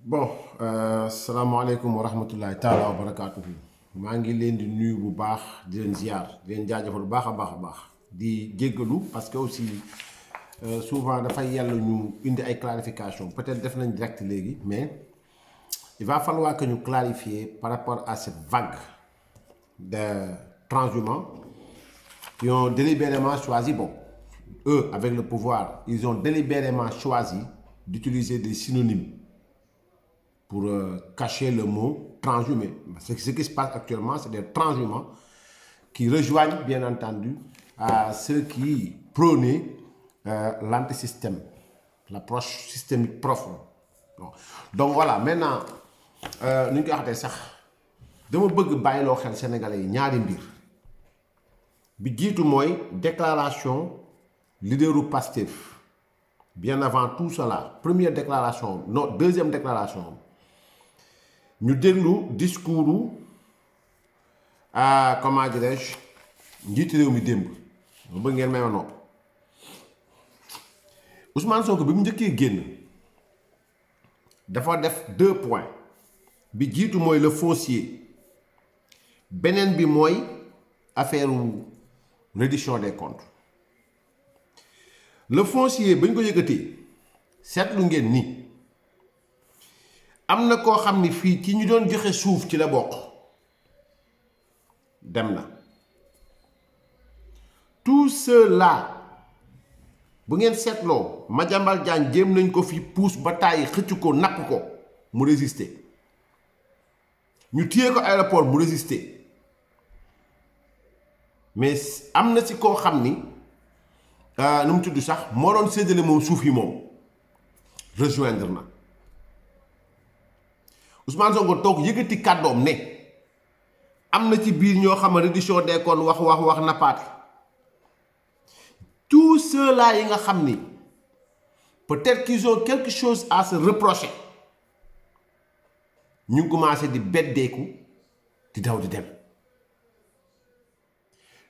bon salaamaaleykum wa rahmatullahi taala wa barakaatuhu maa ngi leen di nuyu bu baax di leen ziar di leen jaajëfal bu baax a baax a baax di jéggalu parce que aussi souvent dafay yàlla ñu indi ay clarification peut-être def nañ direct léegi mais il va falloir que ñu clarifier par rapport à cette vague de transhumants qui ont délibérément choisi, bon, eux avec le pouvoir, ils ont délibérément choisi d'utiliser des synonymes pour cacher le mot transhumé. Ce qui se passe actuellement, c'est des transhumants qui rejoignent, bien entendu, à ceux qui prônaient l'antisystème, l'approche systémique profonde. Donc voilà, maintenant, nous avons ça. Dama bëgg bàyyiloo xel sénégalais yi ñaari mbir bi jiitu mooy déclaration leaderu Pastef bien avant tout cela première déclaration non deuxième déclaration ñu déglu discours comment dirais-je njiitu réew mi démb ma bëgg ngeen may ma nopp Ousmane Sonko bi mu njëkkee génn dafa def 2 points bi jiitu mooy le foncier beneen bi mooy affaire reddition des comptes le foncier bañ ko yëkkatee seetlu ngeen ni am na koo xam ni fii ci ñu doon joxe suuf ci la bokk dem na tout cela bu ngeen seetloo Madiambal Diagne jéem nañ ko fi puus ba tàyyi xëcc ko napp ko mu résister ñu téye ko aéroport mu résister mais am na ci koo xam ni nu mu tudd sax moo doon séddale moom suuf yi moom rejoindre na Ousmane Sonko toog yëkkati kàddoom ne am na ci biir ñoo xam ne reddition des comptes wax nappaate tous ceux-là yi nga xam ni peut-être qu'ils ont quelque chose à se reprocher ñu ngi commencé di beddeeku di daw di dem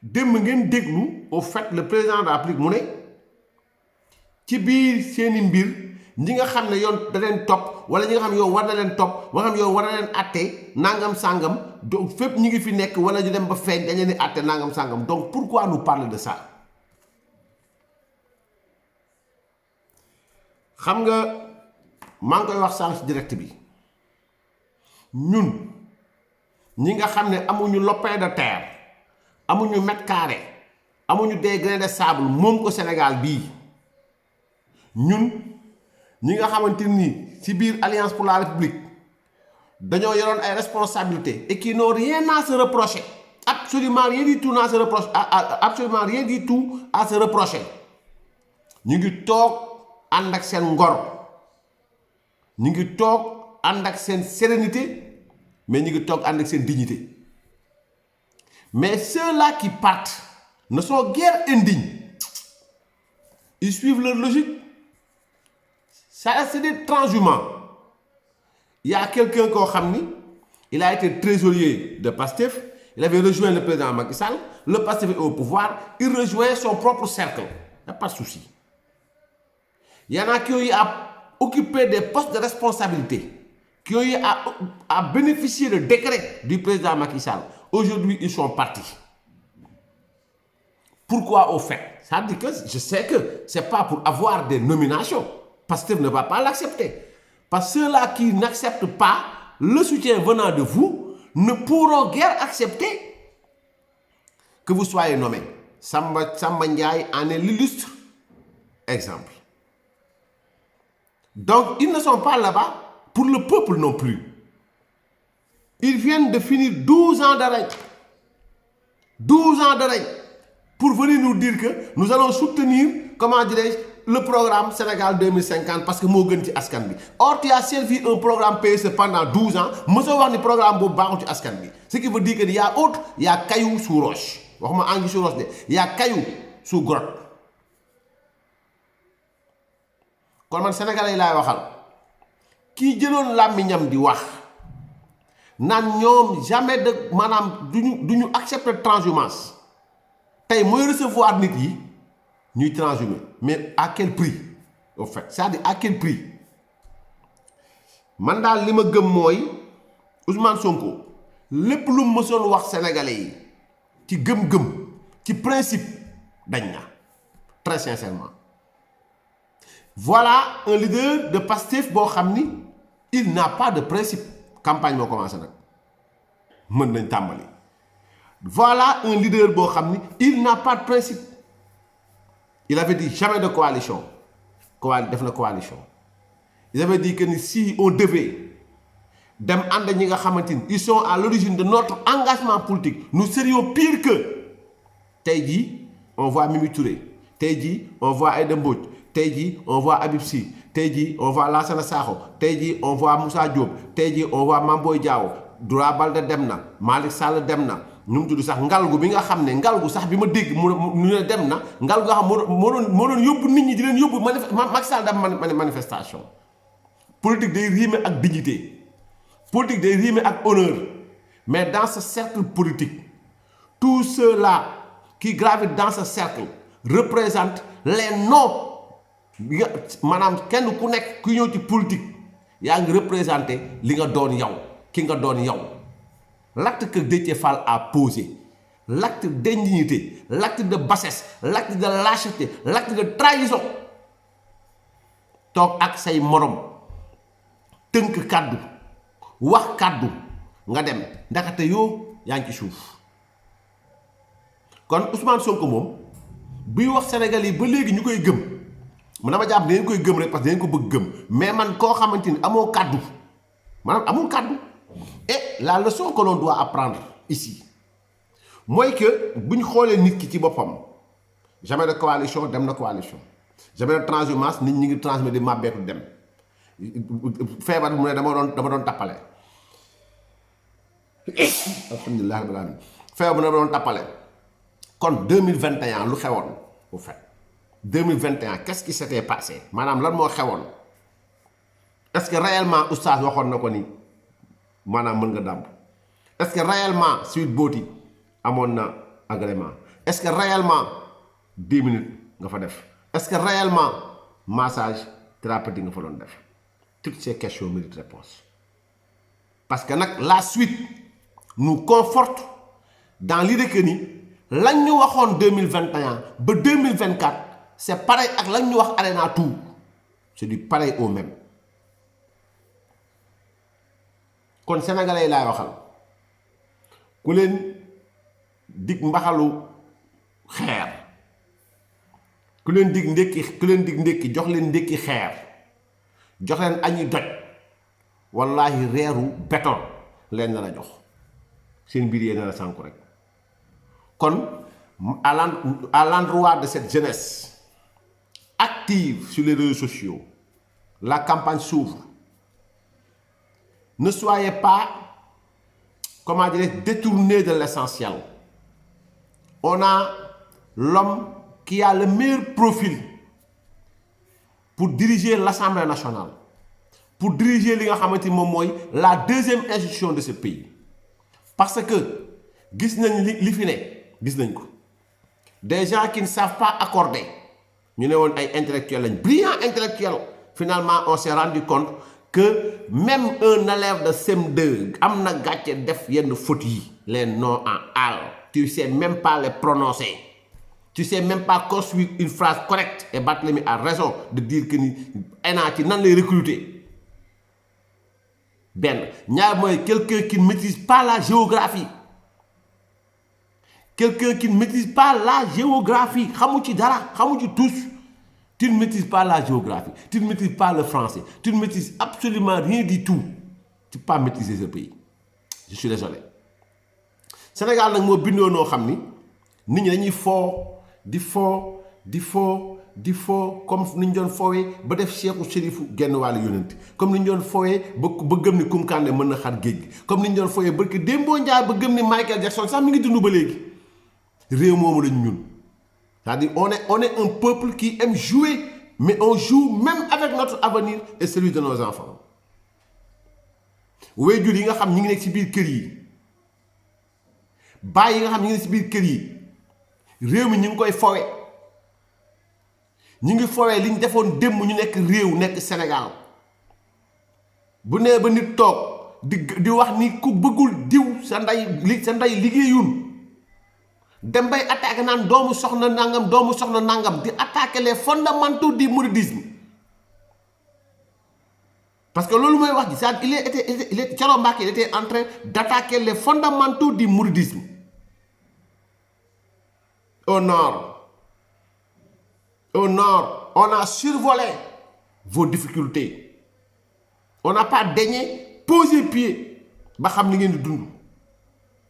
démb ngeen déglu au fait le président de la République mu ne ci biir seeni mbir ñi nga xam ne yoon da leen topp wala ñi nga xam ne yow war na leen topp wala xam yow war na leen àtte nangam sàngam donc fépp ñi ngi fi nekk wala ñu dem ba feeñ dañ leen di àtte nangam sàngam donc pourquoi nous parler de ça xam nga maa ngi koy wax sànq direct bi ñun ñi nga xam ne amuñu lopin de terre amuñu mètre carré amuñu des grains de sable moom ko Sénégal bii ñun ñi nga xamante ni ci biir Alliance pour la République dañoo yoroon ay responsabilités et qui n'ont rien à se reprocher absolument rien du tout à se reprocher absolument rien du tout à se reprocher ñu ngi toog ànd ak seen ngor ñu ngi toog ànd ak seen sérénité mais ñu ngi toog ànd ak seen dignité mais ceux-là qui partent ne sont guère indignes ils suivent leur logique ça c'est des transhumants il y a quelqu'un koo xam ni il a été trésorier de Pastef il avait rejoint le président Macky Sall le Pastef est au pouvoir il rejoint son propre cercle il n'y a pas de souci il y en a qui ont eu à occuper des postes de responsabilité qui ont eu à bénéficier de décrets du président Macky Sall. Aujourd'hui, ils sont partis. Pourquoi au fait? Ça veut dire que je sais que ce n'est pas pour avoir des nominations. Pastef ne va pas l'accepter. Parce que ceux-là qui n'acceptent pas le soutien venant de vous ne pourront guère accepter que vous soyez nommé. Samba Ndiaye en est l'illustre exemple. Donc, ils ne sont pas là-bas pour le peuple non plus. Ils viennent de finir 12 ans de règne. 12 ans de règne. Pour venir nous dire que nous allons soutenir, comment dirais-je, le programme Sénégal 2050 parce que moo gën ci askan bi. Or, tu as servi un programme PSE pendant 12 ans. Mosoo wax ni programme boobu baaxul ci askan bi. Ce qui veut dire qu'il y a autre, il y a caillou sous roche. Waxuma anguille sous roche de. Il y a caillou sous grotte. kon man sénégalais yi laay waxal kii jëloon làmmiñam di wax naan ñoom jamais de maanaam duñu accepter transhumance tey mooy recevoir nit yi ñuy transhumer mais à quel prix au fait c'est-à-dire à quel prix man daal li ma gëm mooy Ousmane Sonko lépp lu mësoon wax sénégalais yi ci gëm-gëm ci principe dañ na très sincèrement. Voilà un leader de Pastef boo xam ni il n'a pas de principe campagne moo commencé nag mën nañ tàmbali. Voilà un leader boo xam ni il n'a pas de principe. Il avait dit jamais de coalition def na coalition. Il avait dit que ni si on devait dem ànd ñi nga xamante ni ils sont à l'origine de notre engagement politique nous serions pire que. tey jii on voit Mimi Touré tey jii on voit Aïda Mbodj tey jii on voit Habib Sy tey jii on voit Lassana Sakho tey jii on voit Moussa Diop tey jii on voit Mame Boye Diao Doura Baldé dem na Malick Sall dem na ñu mu tudd sax ngalgu bi nga xam ne ngalgu sax bi ma dégg mu ne dem na ngalgu nga xam moo doon yóbbu nit ñi di leen yóbbu Macky Sall dem manifestation. Politique day rimer ak dignité politique day rimer ak honneur mais dans ce cercle politique tous ceux-là qui gravitent dans ce cercle représentent les noms maanaam kenn ku nekk ku ñëw ci politique yaa ngi représenté li nga doon yow ki nga doon yow. L'acte que Déthié Fall a posé l'acte d'indignité l'acte de bassesse l'acte de lâcheté l'acte de trahison toog ak say morom tënk kàddu wax kàddu nga dem ndaxate yoo yaa ngi ci suuf. kon Ousmane Sonko moom buy wax Sénégal yi ba léegi ñu koy gëm man dama jàpp dañ koy gëm rek parce que dañ ko bëgg gëm mais man koo xamante ni amoo kàddu maanaam amul kàddu. Et la leçon que l'on doit apprendre ici mooy que bu ñu xoolee nit ki ci boppam jamais de coalition dem na coalition jamais de transhumance nit ñi ngi transmettre di màbbeetu dem feebar mu ne dama doon tappale alhamdulilah rabbil alamin feebar bu ne dama doon tappale kon 2021 lu xewoon bu fait 2021 qu'est-ce qui s'était passé maanaam lan moo xewoon est-ce que réellement oustaz waxoon na ko ni maanaam mën nga dàmp est-ce que réellement Sweet Beauty amoon na agrément est-ce que réellement 10 minutes nga fa def est-ce que réellement massage thérapeutique nga fa doon def toutes ces questions méritent réponse parce que nag la suite nous conforte dans l'idée que ni lañ ñu waxoon 2021 ba 2024 c'est pareil ak lañ ñu wax Arena Tour c'est du pareil au même. kon sénégalais yi laay waxal ku leen dig mbaxalu xeer ku leen dig ndékki jox leen ndékki xeer jox leen añi doj wallahi reeru béton leen na la jox seen biir yee na la sànku rek. kon à l'endroit de cette jeunesse active sur les réseaux sociaux la campagne s'ouvre. Ne soyez pas, comment dire, détournés de l'essentiel. On a l'homme qui a le meilleur profil pour diriger l'Assemblée nationale, pour diriger li nga xamante moom mooy la deuxième institution de ce pays. Parce que gis nañ li fi ne gis nañ ko des gens qui ne savent pas accorder ñu ne woon ay intellectuels lañ brillants intellectuels finalement on s'est rendu compte que même un élève de CM2 am na gàcce def yenn fautes yi les noms en al tu sais même pas les prononcer tu sais même pas construire une phrase correcte et Barthélémy a raison de dire que ni ENA ci nan lay recruter benn ñaar mooy quelqu'un qui ne maîtrise pas la géographie xamu ci dara xamu ci tous. Tu ne maîtrises pas la géographie, tu ne maîtrises pas le français, tu ne maîtrises absolument rien du tout. Tu ne peux pas maîtriser ce pays. Je suis désolé. Sénégal nag moo bindoo noo xam ni nit ñi dañuy foo comme ni ñu doon foowee ba def Cheikhou Chérifu genn wàllu yonent comme ni ñu doon foowee ba gëm ni Kounkandé mën na xar géej gi comme ni ñu doon foowee barki Dembo Ndiaye ba gëm ni Michael Jackson sax mi ngi dund ba léegi réew moomu lañ ñun. C'est-à-dire on est un peuple qui aime jouer mais on joue même avec notre avenir et celui de nos enfants waajur yi nga xam ñi ngi nekk ci biir kër yi baay yi nga xam ñi ngi nekk ci biir kër yi réew mi ñu ngi koy fowe ñu ngi fowee li ñu defoon démb ñu nekk réew nekk Sénégal bu nee ba nit toog di wax ni ku bëggul diw sa ndey liggéeyul dem bay attaqué naan doomu soxna nangam di attaquer les fondamentaux du mouridisme parce que loolu mooy wax ji ça il est Thioro Mbacké il était en train d'attaquer les fondamentaux du mouridisme au nord on a survolé vos difficultés on n'a pas daigné poser pied ba xam li ngeen di dund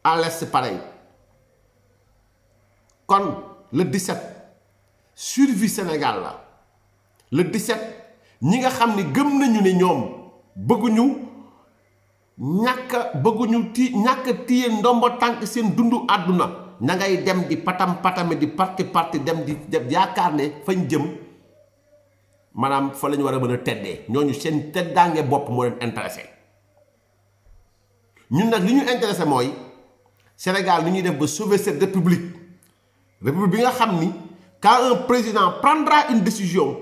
à l'est c'est pareil kon le 17 survie Sénégal la le 17 ñi nga xam ni gëm nañu ne ñoom bëgguñu ñàkk téye ndombo tànk seen dundu àdduna na ngay dem di patame di parti dem di yaakaar ne fañ jëm maanaam fa la ñu war a mën a teddee ñooñu seen teddaange bopp moo leen intéressé ñun nag li ñu intéressé mooy Sénégal li ñuy def ba sauver cette république bi nga xam ni quand un président prendra une décision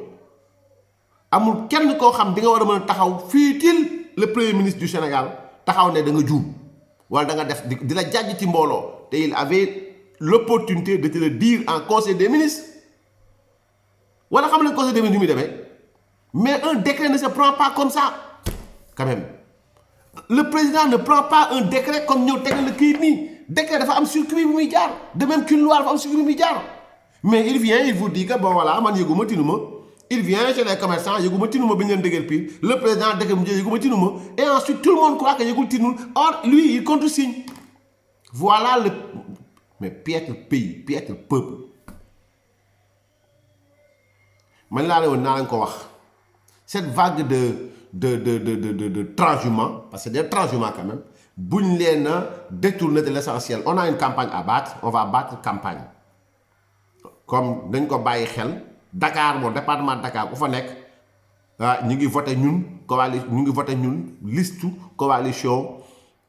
amul kenn koo xam di nga war a mën a taxaw fii-til le premier ministre du Sénégal taxaw ne da nga juum wala da nga def di la jàjj ci mbooloo te il avait l'opportunité de te le dire en conseil des ministres wala xam ne conseil des ministres ni muy demee mais un décret ne se prend pas comme ça quand même le président ne prend pas un décret comme ñëw teg la kii nii décret dafa am circuit bu muy jaar de même qu'une loi dafa am circuit bu muy jaar mais il vient il vous dit que bon voilà man yëguma tinuma il vient chez les commerçants yëguma tinuma bi ñu leen dëggal pire le président décret mu jël yëguma tinuma et ensuite tout le monde croit que yëgul tinul or lui il contresigne voilà le mais piètre pays piètre peuple man laa ne woon naa leen ko wax cette vague de transhumants parce que des transhumants quand même buñ leen a détourner de l'essentiel on a une campagne à battre on va battre campagne comme dañ ko bàyyi xel Dakar moom département Dakar ku fa nekk ñu ngi voté ñun listu coalition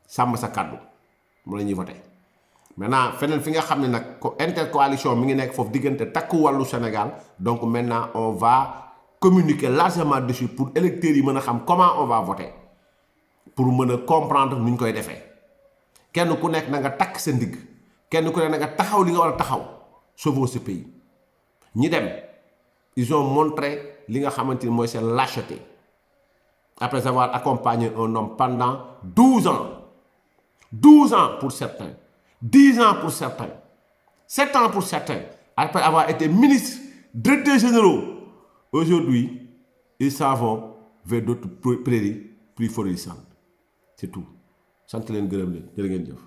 sàmm sa kàddu mu la ñuy voté maintenant feneen fi nga xam ne nag intercoalition mi ngi nekk foofu diggante takku wàllu Sénégal donc maintenant on va communiquer largement dessus pour électeurs yi mën a xam comment on va voter pour mën a comprendre nu ñu koy defee kenn ku nekk na nga takk sa ndigg kenn ku nekk na nga taxaw li nga war a taxaw sauver ce pays ñi dem ils ont montré li nga xamante ni mooy seen lâcheté après avoir accompagné un homme pendant 12 ans pour certains 10 ans pour certains 7 ans pour certains après avoir été ministre directeur généraux aujourd'hui ils s'en vont vers d'autres prairies plus florissantes c'est tout sant leen gërëm leen jërë ngeen jëf